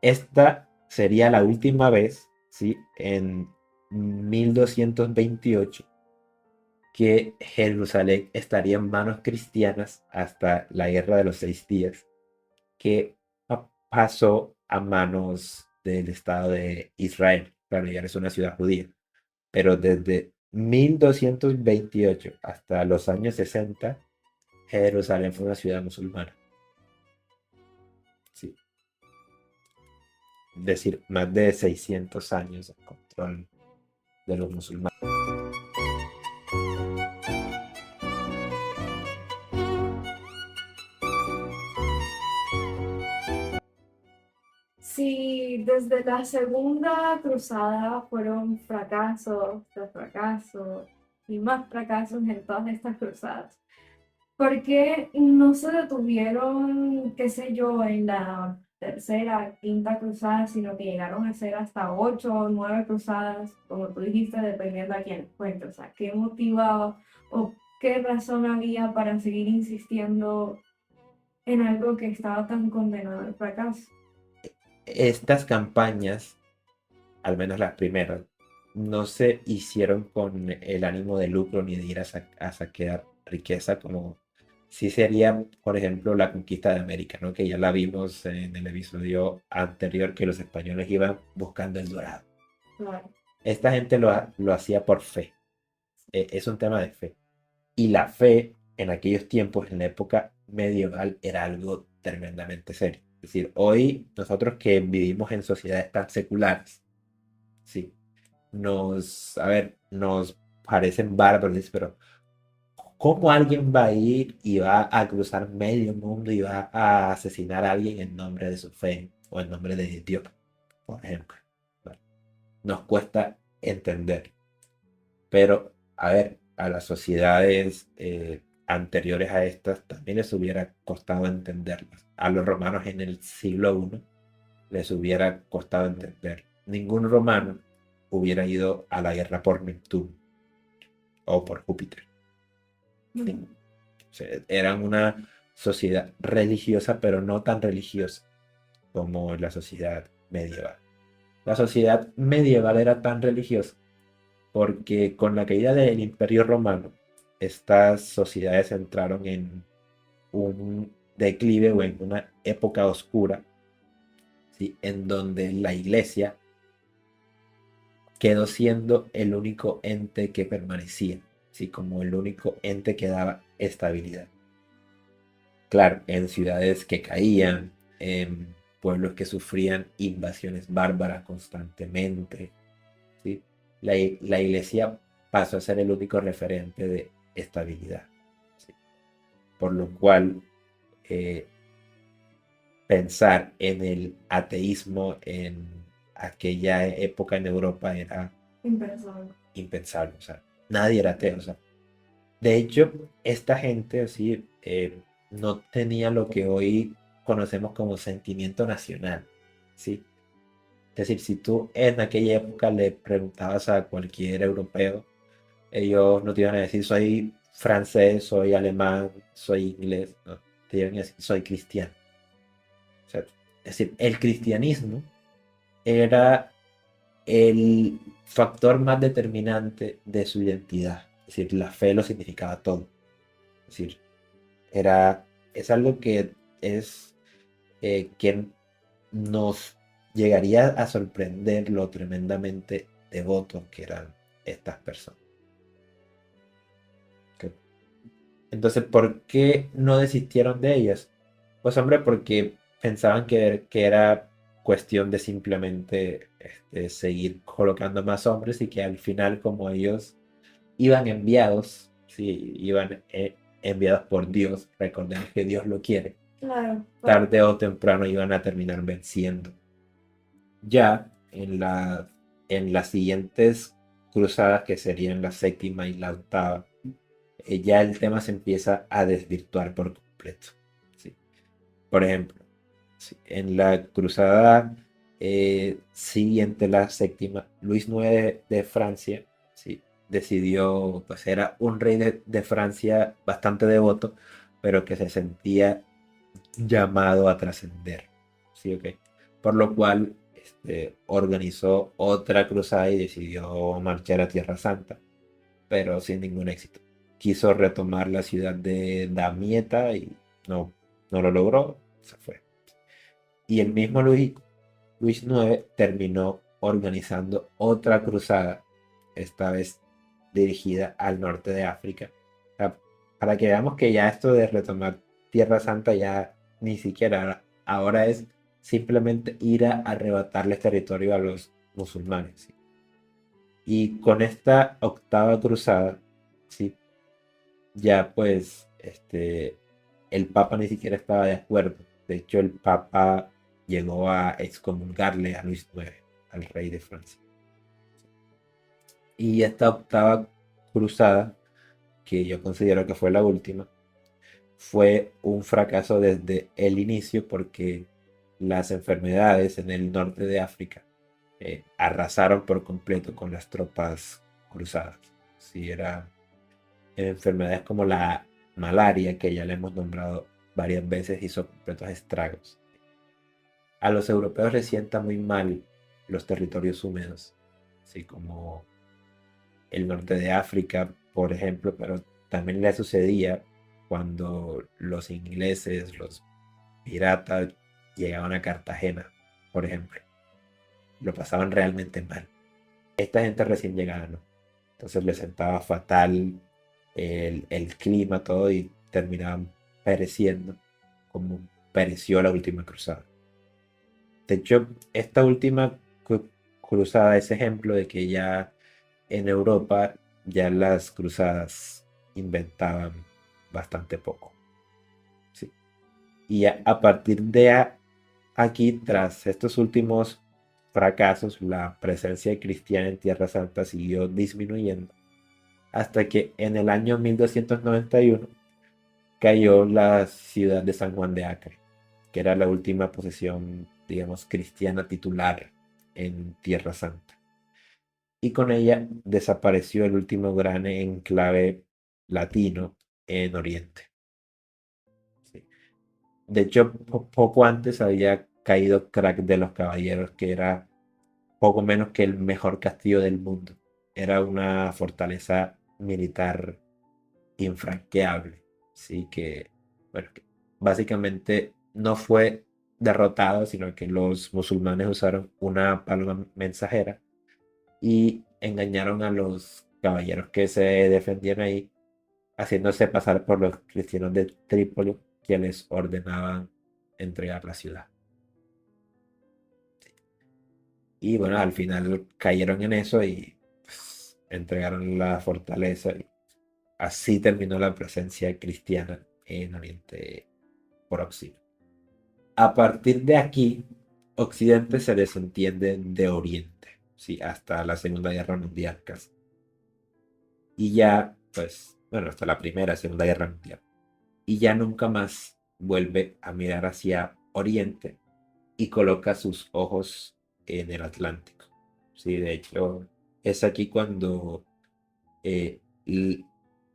Esta sería la última vez, ¿sí? En 1228, que Jerusalén estaría en manos cristianas hasta la Guerra de los 6 días, que pasó a manos del Estado de Israel. Claro, ya es una ciudad judía. Pero desde 1228 hasta los años 60, Jerusalén fue una ciudad musulmana. Sí. Es decir, más de 600 años de control de los musulmanes. Sí, desde la segunda cruzada fueron fracasos tras fracasos y más fracasos en todas estas cruzadas. ¿Por qué no se detuvieron, qué sé yo, en la tercera, quinta cruzada, sino que llegaron a ser hasta 8 o 9 cruzadas, como tú dijiste, dependiendo a quién cuente? O sea, ¿qué motivaba o qué razón había para seguir insistiendo en algo que estaba tan condenado al fracaso? Estas campañas, al menos las primeras, no se hicieron con el ánimo de lucro ni de ir a saquear riqueza, como sí sería, por ejemplo, la conquista de América, ¿no? Que ya la vimos en el episodio anterior, que los españoles iban buscando el dorado. Claro. Esta gente lo hacía por fe. Es un tema de fe. Y la fe en aquellos tiempos, en la época medieval, era algo tremendamente serio. Es decir, hoy nosotros que vivimos en sociedades tan seculares, sí, nos parecen bárbaros, pero ¿cómo alguien va a ir y va a cruzar medio mundo y va a asesinar a alguien en nombre de su fe o en nombre de Dios, por ejemplo? ¿Vale? Nos cuesta entender. Pero, a las sociedades anteriores a estas también les hubiera costado entenderlas. A los romanos en el siglo I les hubiera costado entender. Ningún romano hubiera ido a la guerra por Neptuno o por Júpiter. O sea, eran una sociedad religiosa, pero no tan religiosa como la sociedad medieval. La sociedad medieval era tan religiosa porque con la caída del Imperio Romano, estas sociedades entraron en un declive o en una época oscura, ¿sí? En donde la iglesia quedó siendo el único ente que permanecía, ¿sí? Como el único ente que daba estabilidad. Claro, en ciudades que caían, en pueblos que sufrían invasiones bárbaras constantemente, ¿sí? La iglesia pasó a ser el único referente de estabilidad, ¿sí? Por lo cual pensar en el ateísmo en aquella época en Europa era impensable. O sea, nadie era ateo. O sea, de hecho, esta gente así no tenía lo que hoy conocemos como sentimiento nacional, ¿sí? Es decir, si tú en aquella época le preguntabas a cualquier europeo, ellos no te iban a decir soy francés, soy alemán, soy inglés, no, te iban a decir soy cristiano. O sea, es decir, el cristianismo era el factor más determinante de su identidad. Es decir, la fe lo significaba todo. Es decir, es algo que que nos llegaría a sorprender lo tremendamente devotos que eran estas personas. Entonces, ¿por qué no desistieron de ellas? Pues hombre, porque pensaban que era cuestión de simplemente seguir colocando más hombres y que al final, como ellos iban enviados, sí, iban enviados por Dios, recordemos que Dios lo quiere, Claro, tarde o temprano iban a terminar venciendo. Ya en las siguientes cruzadas, que serían la séptima y la octava, ya el tema se empieza a desvirtuar por completo. ¿Sí? Por ejemplo, sí, en la cruzada siguiente, la séptima, Luis IX de Francia, sí, decidió, pues era un rey de Francia bastante devoto, pero que se sentía llamado a trascender. ¿Sí? Ok. Por lo cual organizó otra cruzada y decidió marchar a Tierra Santa, pero sin ningún éxito. Quiso retomar la ciudad de Damieta y no lo logró, se fue. Y el mismo Luis IX terminó organizando otra cruzada, esta vez dirigida al norte de África. O sea, para que veamos que ya esto de retomar Tierra Santa ya ni siquiera ahora es simplemente ir a arrebatarles territorio a los musulmanes. ¿Sí? Y con esta octava cruzada, ¿sí? Ya pues el Papa ni siquiera estaba de acuerdo. De hecho, el Papa llegó a excomulgarle a Luis IX, al rey de Francia. Y esta octava cruzada, que yo considero que fue la última, fue un fracaso desde el inicio porque las enfermedades en el norte de África arrasaron por completo con las tropas cruzadas. Sí, eran enfermedades como la malaria, que ya le hemos nombrado varias veces, hizo completos estragos. A los europeos les sienta muy mal los territorios húmedos, así como el norte de África, por ejemplo, pero también le sucedía cuando los ingleses, los piratas, llegaban a Cartagena, por ejemplo. Lo pasaban realmente mal. Esta gente recién llegada, ¿no? Entonces les sentaba fatal el clima, todo, y terminaban pereciendo como pereció la última cruzada. De hecho, esta última cruzada es ejemplo de que ya en Europa ya las cruzadas inventaban bastante poco. ¿Sí? Y a partir de aquí, tras estos últimos fracasos, la presencia cristiana en Tierra Santa siguió disminuyendo hasta que en el año 1291 cayó la ciudad de San Juan de Acre, que era la última posesión, digamos, cristiana titular en Tierra Santa. Y con ella desapareció el último gran enclave latino en Oriente. Sí. De hecho, poco antes había caído Crac de los Caballeros, que era poco menos que el mejor castillo del mundo. Era una fortaleza militar infranqueable. Sí, que, bueno, que básicamente no fue derrotado, sino que los musulmanes usaron una paloma mensajera y engañaron a los caballeros que se defendían ahí, haciéndose pasar por los cristianos de Trípoli, que les ordenaban entregar la ciudad. Y bueno, al final cayeron en eso y pues, entregaron la fortaleza. Y así terminó la presencia cristiana en Oriente Próximo. A partir de aquí, Occidente se desentiende de Oriente, ¿sí? Hasta la Segunda Guerra Mundial casi. Y ya, pues, bueno, hasta la Primera, Segunda Guerra Mundial. Y ya nunca más vuelve a mirar hacia Oriente y coloca sus ojos en el Atlántico. Sí, de hecho, es aquí cuando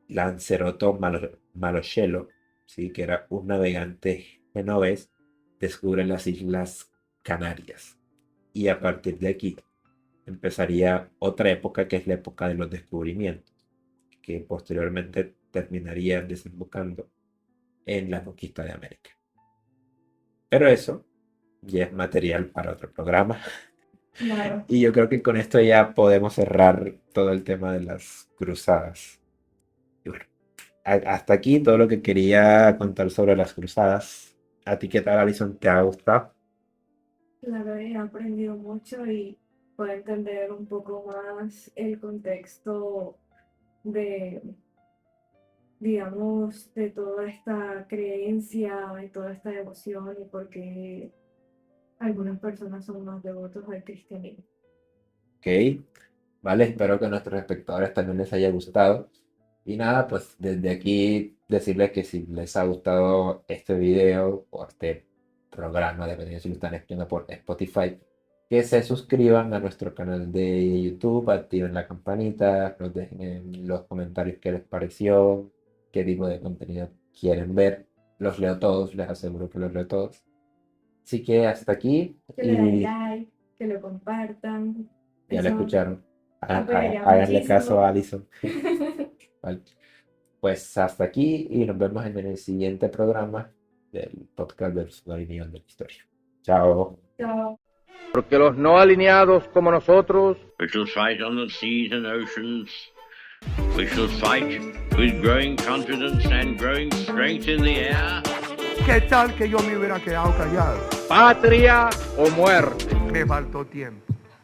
Lanceroto Malocello, ¿sí? Que era un navegante genovés, descubre las Islas Canarias. Y a partir de aquí empezaría otra época, que es la época de los descubrimientos, que posteriormente terminaría desembocando en la conquista de América. Pero eso ya es material para otro programa. claro. Y yo creo que con esto ya podemos cerrar todo el tema de las cruzadas. Y bueno, hasta aquí todo lo que quería contar sobre las cruzadas. ¿A ti qué tal, Alison? ¿Te ha gustado? Claro, he aprendido mucho y puedo entender un poco más el contexto de, digamos, de toda esta creencia y toda esta devoción y por qué algunas personas son más devotos al cristianismo. Ok, vale, espero que a nuestros espectadores también les haya gustado. Y nada, pues desde aquí decirles que si les ha gustado este video o este programa, dependiendo si lo están escuchando por Spotify, que se suscriban a nuestro canal de YouTube, activen la campanita, nos dejen en los comentarios qué les pareció, qué tipo de contenido quieren ver. Los leo todos, les aseguro que los leo todos. Así que hasta aquí Que le den y like, que lo compartan. ya lo Eso escucharon. apoyaría Háganle caso muchísimo. a Alison. Vale. Pues hasta aquí y nos vemos en el siguiente programa del podcast del Submarino de la Historia. Chao. Chao. Porque los no alineados como nosotros We shall fight on the seas and oceans. We shall fight with growing confidence and growing strength in the air. ¿Qué tal que yo me hubiera quedado callado? patria o muerte. Me faltó tiempo.